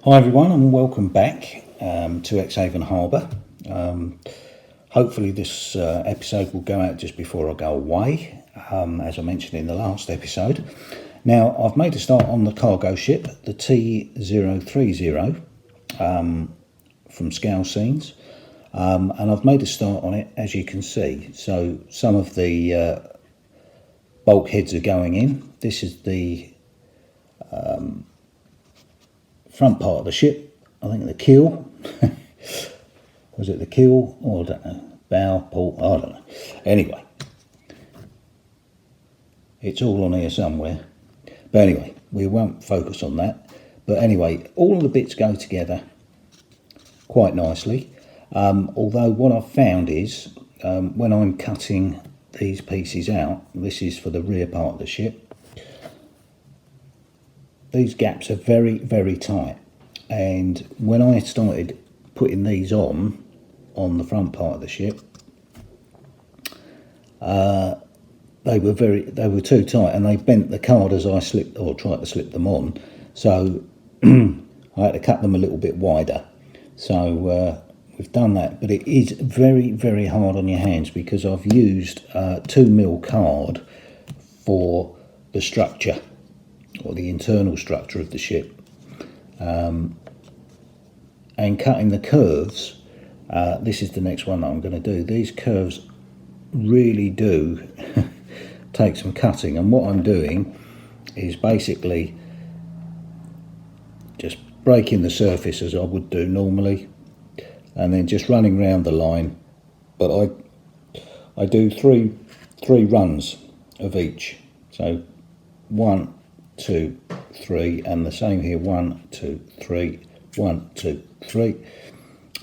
Hi everyone and welcome back to Exehaven Harbour. Hopefully this episode will go out just before I go away, as I mentioned in the last episode. Now I've made a start on the cargo ship, the T030 from Scale Scenes, and I've made a start on it, as you can see. So some of the bulkheads are going in. This is the front part of the ship, I think the keel. Was it the keel? Oh, I don't know. Bow, port, I don't know. Anyway, it's all on here somewhere. But anyway, we won't focus on that. But anyway, all of the bits go together quite nicely. Although what I've found is when I'm cutting these pieces out, this is for the rear part of the ship, these gaps are very, very tight, and when I started putting these on the front part of the ship, they were too tight, and they bent the card as I slipped or tried to slip them on. So I had to cut them a little bit wider. So we've done that, but it is very, very hard on your hands because I've used 2mm card for the structure, or the internal structure of the ship, and cutting the curves. This is the next one that I'm going to do. These curves really do take some cutting, and what I'm doing is basically just breaking the surface as I would do normally, and then just running around the line. But I do three runs of each, so 1, 2, 3, and the same here, 1, 2, 3, 1, 2, 3,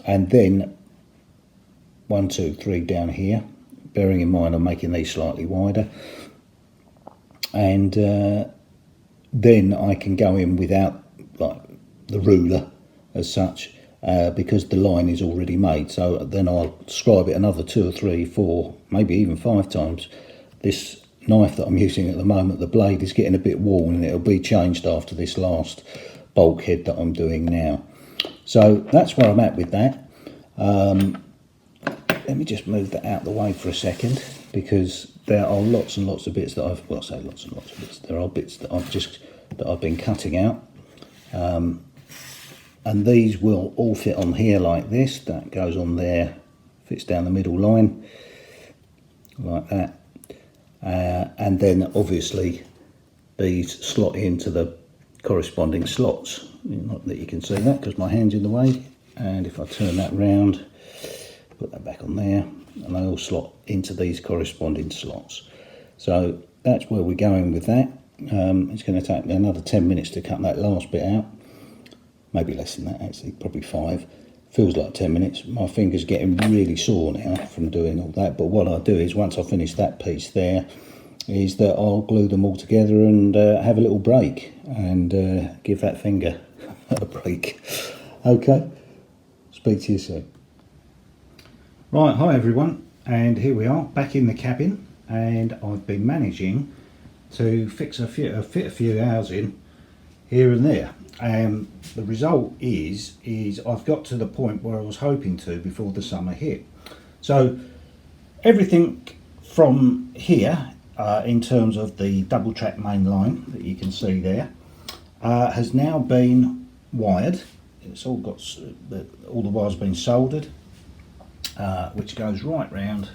and then 1, 2, 3 down here, bearing in mind I'm making these slightly wider, and then I can go in without like the ruler as such, because the line is already made. So then I'll scribe it another 2 or 3, 4, maybe even 5 times. This knife that I'm using at the moment, the blade is getting a bit worn, and it'll be changed after this last bulkhead that I'm doing now. So that's where I'm at with that. Let me just move that out of the way for a second, because there are lots and lots of bits that I've, well, I say lots and lots of bits, there are bits that I've been cutting out, and these will all fit on here like this. That goes on there, fits down the middle line like that. And then obviously these slot into the corresponding slots. Not that you can see that because my hand's in the way, and if I turn that round, put that back on there, and they all slot into these corresponding slots. So that's where we're going with that. It's going to take me another 10 minutes to cut that last bit out, maybe less than that actually, probably 5. Feels like 10 minutes. My finger's getting really sore now from doing all that, but what I'll do is, once I finish that piece there, is that I'll glue them all together and have a little break, and give that finger a break. Okay, speak to you soon. Right, hi everyone, and here we are back in the cabin, and I've been managing to fit a few hours in here and there. The result is I've got to the point where I was hoping to before the summer hit. So everything from here, in terms of the double track main line that you can see there, has now been wired. It's all got all the wires been soldered, which goes right round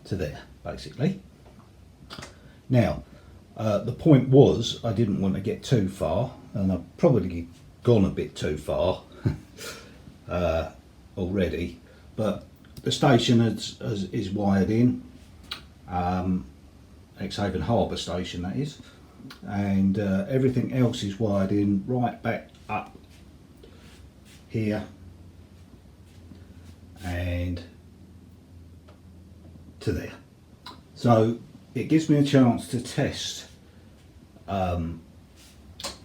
to there basically. Now the point was, I didn't want to get too far, and I've probably gone a bit too far already, but the station is wired in, Exehaven Harbour station that is, and everything else is wired in right back up here and to there. So it gives me a chance to test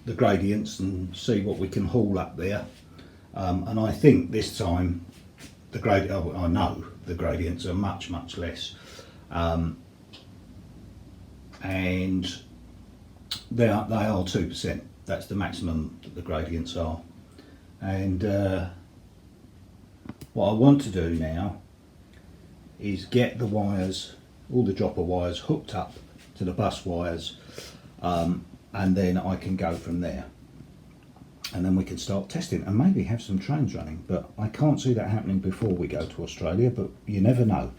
the gradients and see what we can haul up there, and I think this time I know the gradients are much less, and they are 2%. That's the maximum that the gradients are. And what I want to do now is get the wires, all the dropper wires, hooked up to the bus wires, and then I can go from there. And then we can start testing and maybe have some trains running. But I can't see that happening before we go to Australia, but you never know.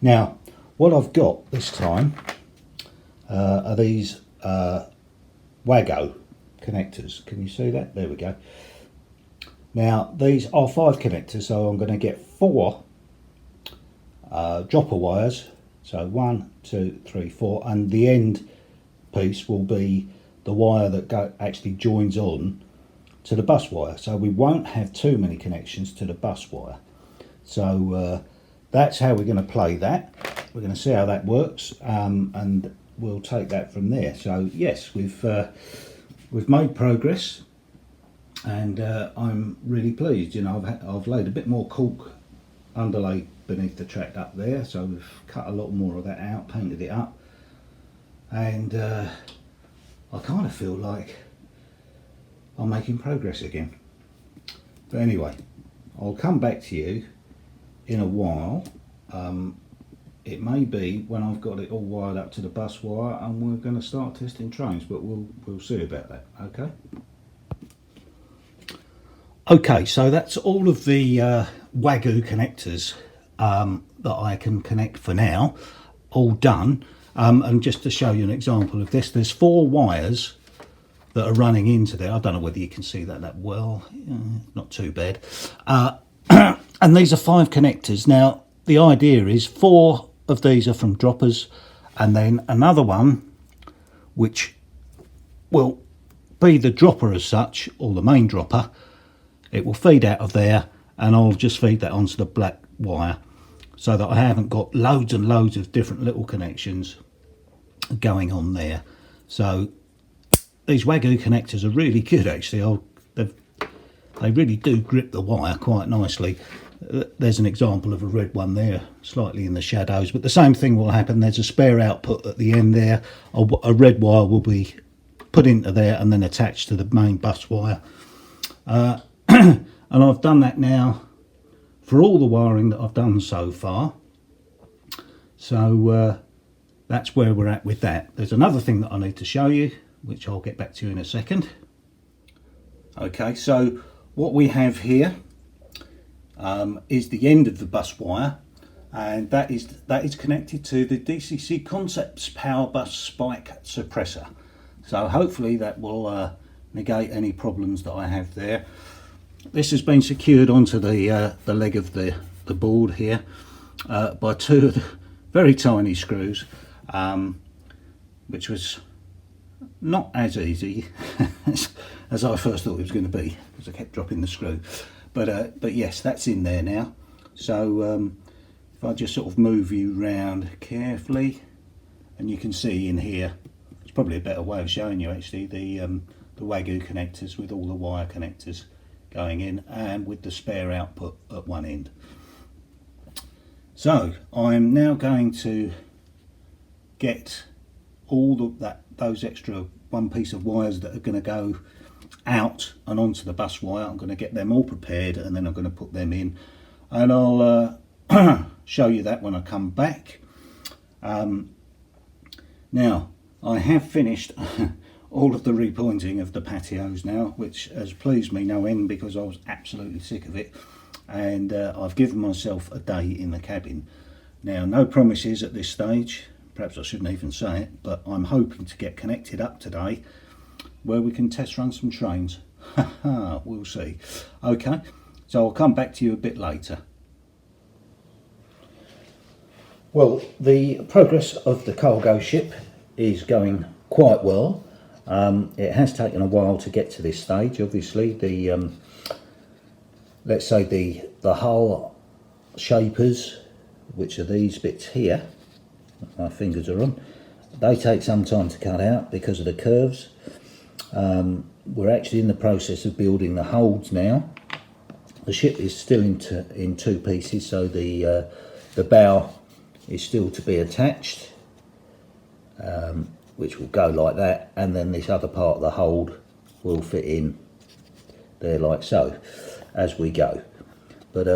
Now, what I've got this time are these Wago connectors. Can you see that? There we go. Now, these are 5 connectors, so I'm going to get 4 dropper wires. So 1, 2, 3, 4, and the end piece will be the wire that actually joins on to the bus wire. So we won't have too many connections to the bus wire. So that's how we're going to play that. We're going to see how that works, and we'll take that from there. So yes, we've made progress, and I'm really pleased. You know, I've laid a bit more cork underlay beneath the track up there, so we've cut a lot more of that out, painted it up, and I kind of feel like I'm making progress again. But anyway, I'll come back to you in a while. It may be when I've got it all wired up to the bus wire and we're going to start testing trains, but we'll see about that. Okay, so that's all of the Wagyu connectors that I can connect for now, all done. And just to show you an example of this, there's 4 wires that are running into there. I don't know whether you can see that well, not too bad. And these are 5 connectors. Now, the idea is 4 of these are from droppers, and then another one, which will be the dropper as such, or the main dropper. It will feed out of there, and I'll just feed that onto the black wire, so that I haven't got loads and loads of different little connections going on there. So these Wagyu connectors are really good, actually. They really do grip the wire quite nicely. There's an example of a red one there, slightly in the shadows, but the same thing will happen. There's a spare output at the end there. A red wire will be put into there and then attached to the main bus wire. And I've done that now for all the wiring that I've done so far. So that's where we're at with that. There's another thing that I need to show you, which I'll get back to you in a second. Okay, so what we have here is the end of the bus wire, and that is connected to the DCC Concepts Power Bus Spike Suppressor. So hopefully that will negate any problems that I have there. This has been secured onto the leg of the board here by 2 of the very tiny screws, which was not as easy as I first thought it was going to be, because I kept dropping the screw. But yes, that's in there now. So if I just sort of move you round carefully, and you can see in here, it's probably a better way of showing you actually, the Wagyu connectors with all the wire connectors going in, and with the spare output at one end. So I'm now going to get all those extra 1 piece of wires that are going to go out and onto the bus wire. I'm going to get them all prepared, and then I'm going to put them in, and I'll show you that when I come back. Now I have finished all of the repointing of the patios now, which has pleased me no end, because I was absolutely sick of it, and I've given myself a day in the cabin. Now, no promises at this stage, perhaps I shouldn't even say it, but I'm hoping to get connected up today where we can test run some trains. We'll see. Okay, so I'll come back to you a bit later. Well, the progress of the cargo ship is going quite well. It has taken a while to get to this stage. Obviously, the let's say the hull shapers, which are these bits here, my fingers are on, they take some time to cut out because of the curves. We're actually in the process of building the holds now. The ship is still in 2 pieces, so the bow is still to be attached. which will go like that, and then this other part of the hold will fit in there like so as we go. But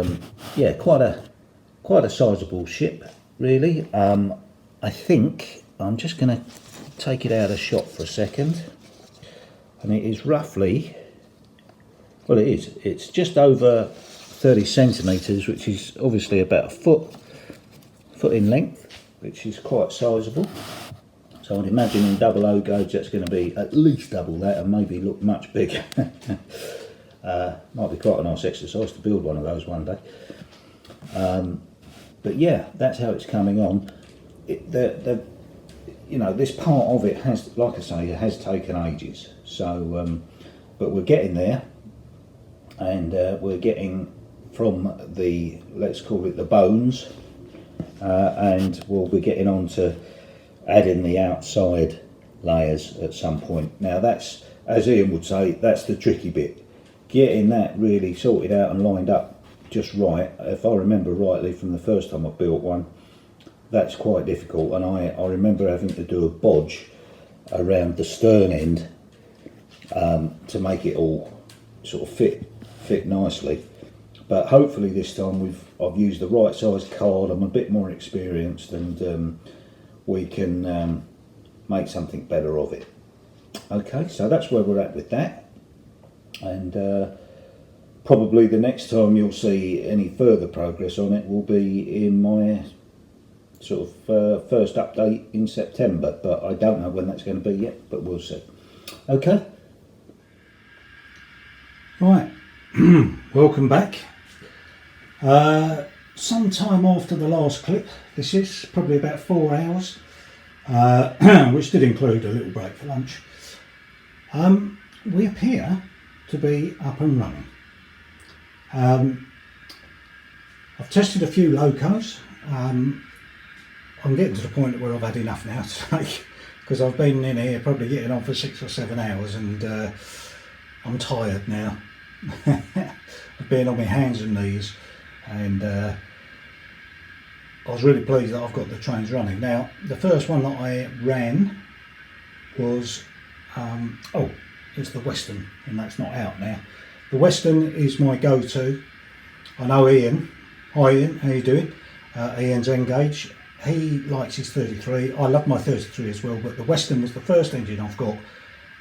yeah, quite a sizable ship really. I think I'm just going to take it out of shot for a second, and it is roughly, well, it's just over 30 centimetres, which is obviously about a foot in length, which is quite sizable. So I'd imagine in double O gauge that's going to be at least double that, and maybe look much bigger. Might be quite a nice exercise to build one of those one day. But yeah, that's how it's coming on. You know, this part of it has, like I say, it has taken ages. So, but we're getting there, and we're getting from the, let's call it the bones, and we'll be getting on to adding the outside layers at some point. Now that's, as Ian would say, that's the tricky bit. Getting that really sorted out and lined up just right. If I remember rightly from the first time I built one, that's quite difficult, and I remember having to do a bodge around the stern end to make it all sort of fit nicely. But hopefully this time I've used the right size card. I'm a bit more experienced, and we can make something better of it. Okay, so that's where we're at with that, and probably the next time you'll see any further progress on it will be in my sort of first update in September, but I don't know when that's going to be yet, but we'll see. Okay, right. Welcome back. Sometime after the last clip, this is probably about 4 hours, which did include a little break for lunch. We appear to be up and running. I've tested a few locos. I'm getting to the point where I've had enough now today, because I've been in here probably getting on for 6 or 7 hours, and I'm tired now. I've been on my hands and knees, and I was really pleased that I've got the trains running. Now, the first one that I ran was, it's the Western, and that's not out now. The Western is my go-to. I know Ian. Hi Ian, how you doing? Ian's N-Gauge. He likes his 33. I love my 33 as well, but the Western was the first engine I've got,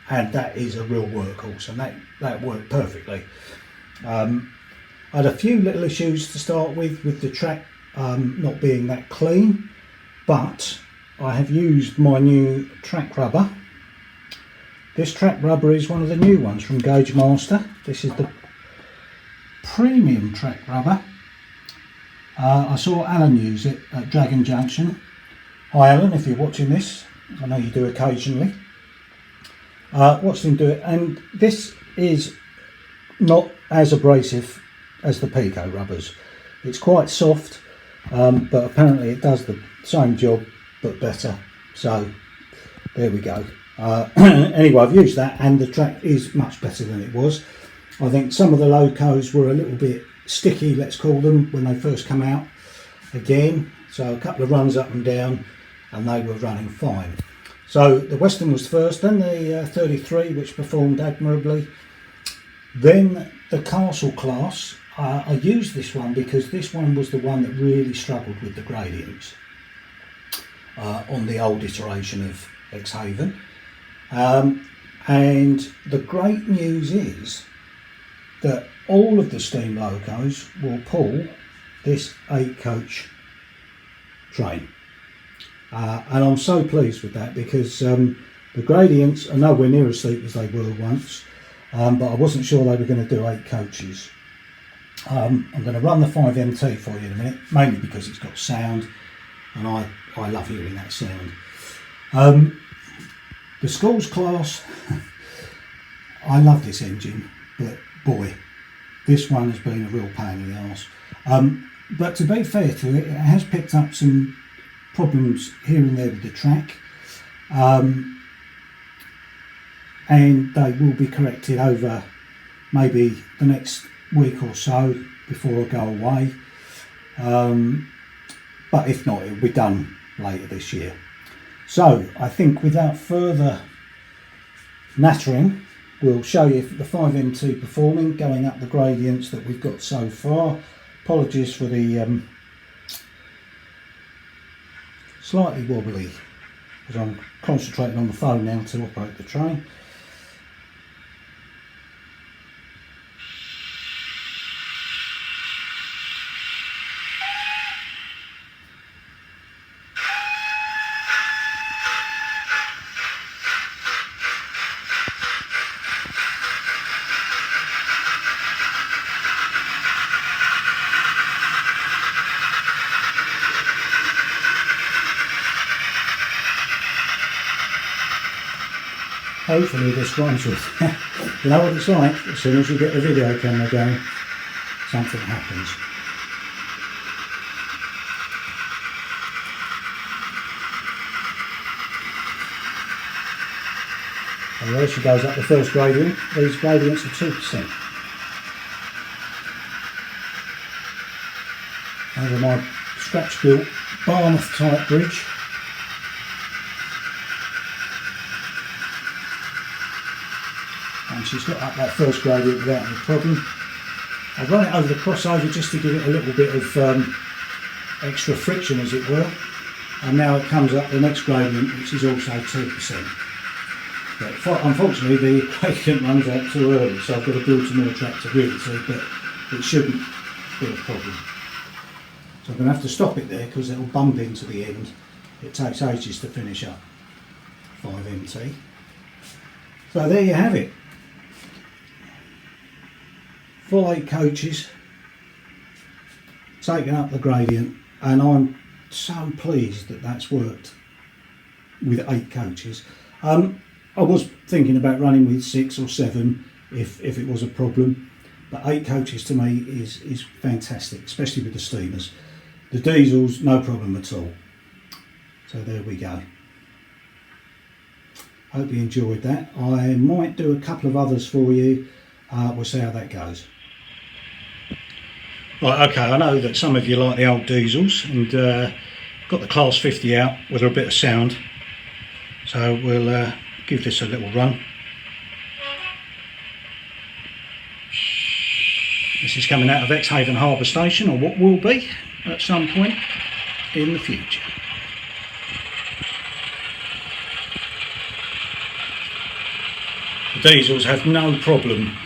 and that is a real workhorse, and that worked perfectly. I had a few little issues to start with the track not being that clean, but I have used my new track rubber. This track rubber is one of the new ones from Gauge Master. This is the premium track rubber. I saw Alan use it at Dragon Junction. Hi Alan, if you're watching this, I know you do occasionally. Watched him do it, and this is not as abrasive as the Pico rubbers. It's quite soft, but apparently it does the same job but better. So there we go. Anyway, I've used that, and the track is much better than it was. I think some of the locos were a little bit sticky, let's call them, when they first come out again. So a couple of runs up and down, and they were running fine. So the Western was first, then the 33, which performed admirably. Then the Castle class. I used this one because this one was the one that really struggled with the gradients on the old iteration of Exehaven. And the great news is that all of the steam locos will pull this 8-coach train. And I'm so pleased with that, because the gradients are nowhere near as steep as they were once, but I wasn't sure they were going to do 8 coaches. I'm going to run the 5MT for you in a minute, mainly because it's got sound, and I love hearing that sound. The Schools class, I love this engine, but boy, this one has been a real pain in the arse. But to be fair to it, it has picked up some problems here and there with the track, and they will be corrected over maybe the next week or so before I go away, but if not, it will be done later this year. So I think without further nattering, we'll show you the 5MT performing, going up the gradients that we've got so far. Apologies for the slightly wobbly, because I'm concentrating on the phone now to operate the train. Hopefully this runs with. You know what it's like, as soon as you get the video camera going, something happens. And there she goes up the first gradient. These gradients are 2%. Over my scratch built Barmouth type bridge. And she's got up that first gradient without any problem. I've run it over the crossover just to give it a little bit of extra friction, as it were. And now it comes up the next gradient, which is also 2%. But unfortunately the gradient runs out too early, so I've got to build some more tractability, but it shouldn't be a problem. So I'm going to have to stop it there because it'll bump into the end. It takes ages to finish up 5MT. So there you have it. Full 8 coaches, taking up the gradient, and I'm so pleased that that's worked with 8 coaches. I was thinking about running with 6 or 7 if it was a problem, but 8 coaches to me is fantastic, especially with the steamers. The diesels, no problem at all. So there we go. Hope you enjoyed that. I might do a couple of others for you. We'll see how that goes. Right, okay, I know that some of you like the old diesels, and got the Class 50 out with a bit of sound. So we'll give this a little run. This is coming out of Exehaven Harbour station, or what will be at some point in the future. The diesels have no problem,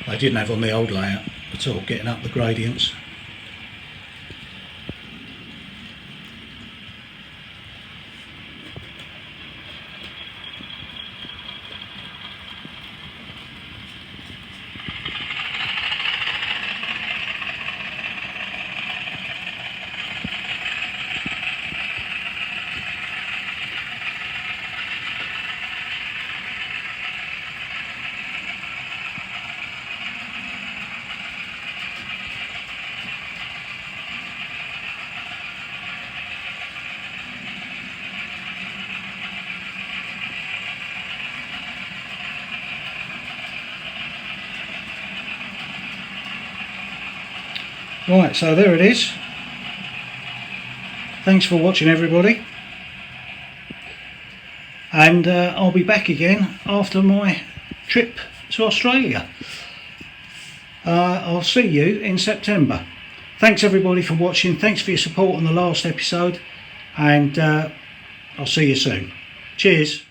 they didn't have on the old layout at all, getting up the gradients. Right, so there it is. Thanks for watching, everybody, and I'll be back again after my trip to Australia. I'll see you in September. Thanks everybody for watching, thanks for your support on the last episode, and I'll see you soon. Cheers.